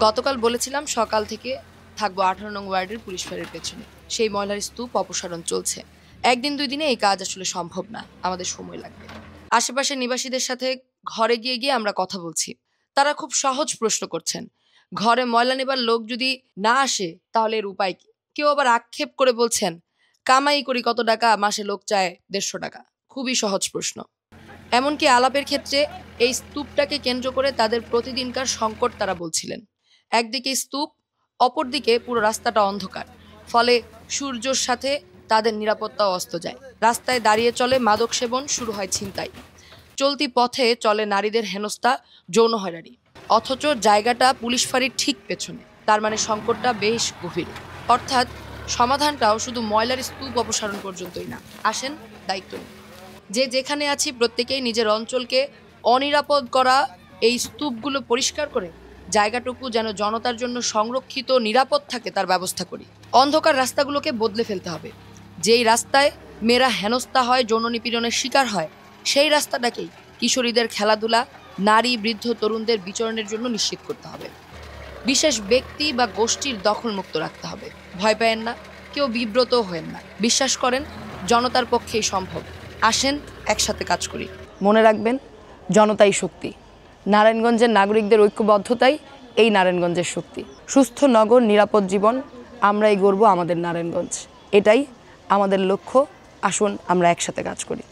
গতকাল বলেছিলাম সকাল থেকে থাকবো 18 নং ওয়ার্ডের পুলিশ ফাঁড়ির পেছনে। সেই ময়লার স্তূপ অপসারণ চলছে। একদিন দুই দিনে এই কাজ আসলে সম্ভব না, আমাদের সময় লাগবে। আশেপাশের নিবাসীদের সাথে ঘরে গিয়ে গিয়ে আমরা কথা বলছি। তারা খুব সহজ প্রশ্ন করছেন, ঘরে ময়লা নেবার লোক যদি না আসে তাহলে এর উপায় কি? কেউ আবার আক্ষেপ করে বলছেন, কামাই করি কত টাকা, মাসে লোক চায় 150 টাকা। খুবই সহজ প্রশ্ন। এমনকি আলাপের ক্ষেত্রে এই স্তূপটাকে কেন্দ্র করে তাদের প্রতিদিনকার সংকট তারা বলছিলেন। একদিকে স্তূপ, অপরদিকে পুরো রাস্তাটা অন্ধকার, ফলে সূর্যের সাথে তাদের নিরাপত্তাও অস্ত যায়। রাস্তায় দাঁড়িয়ে চলে মাদক সেবন, শুরু হয় ছিনতাই। চলতি পথে চলে নারীদের হেনস্থা, যৌন হয়রানি। অথচ জায়গাটা পুলিশ ফাঁড়ির ঠিক পেছনে। তার মানে সংকটটা বেশ গভীর। অর্থাৎ সমাধানটাও শুধু ময়লার স্তূপ অপসারণ পর্যন্তই না। আসেন দায়িত্ব নিন। যে যেখানে আছি প্রত্যেকেই নিজের অঞ্চলকে অনিরাপদ করা এই স্তূপগুলো পরিষ্কার করে জায়গাটুকু যেন জনতার জন্য সংরক্ষিত, নিরাপদ থাকে তার ব্যবস্থা করি। অন্ধকার রাস্তাগুলোকে বদলে ফেলতে হবে। যেই রাস্তায় মেয়েরা হেনস্থা হয়, যৌন নিপীড়নের শিকার হয়, সেই রাস্তাটাকেই কিশোরীদের খেলাধুলা, নারী, বৃদ্ধ, তরুণদের বিচরণের জন্য নিশ্চিত করতে হবে। বিশেষ ব্যক্তি বা গোষ্ঠীর দখলমুক্ত রাখতে হবে। ভয় পায়েন না, কেউ বিব্রত হয়েন না। বিশ্বাস করেন জনতার পক্ষেই সম্ভব। আসেন একসাথে কাজ করি। মনে রাখবেন, জনতাই শক্তি। নারায়ণগঞ্জের নাগরিকদের ঐক্যবদ্ধতাই এই নারায়ণগঞ্জের শক্তি। সুস্থ নগর, নিরাপদ জীবন, আমরাই গর্ব আমাদের নারায়ণগঞ্জ। এটাই আমাদের লক্ষ্য। আসুন আমরা একসাথে কাজ করি।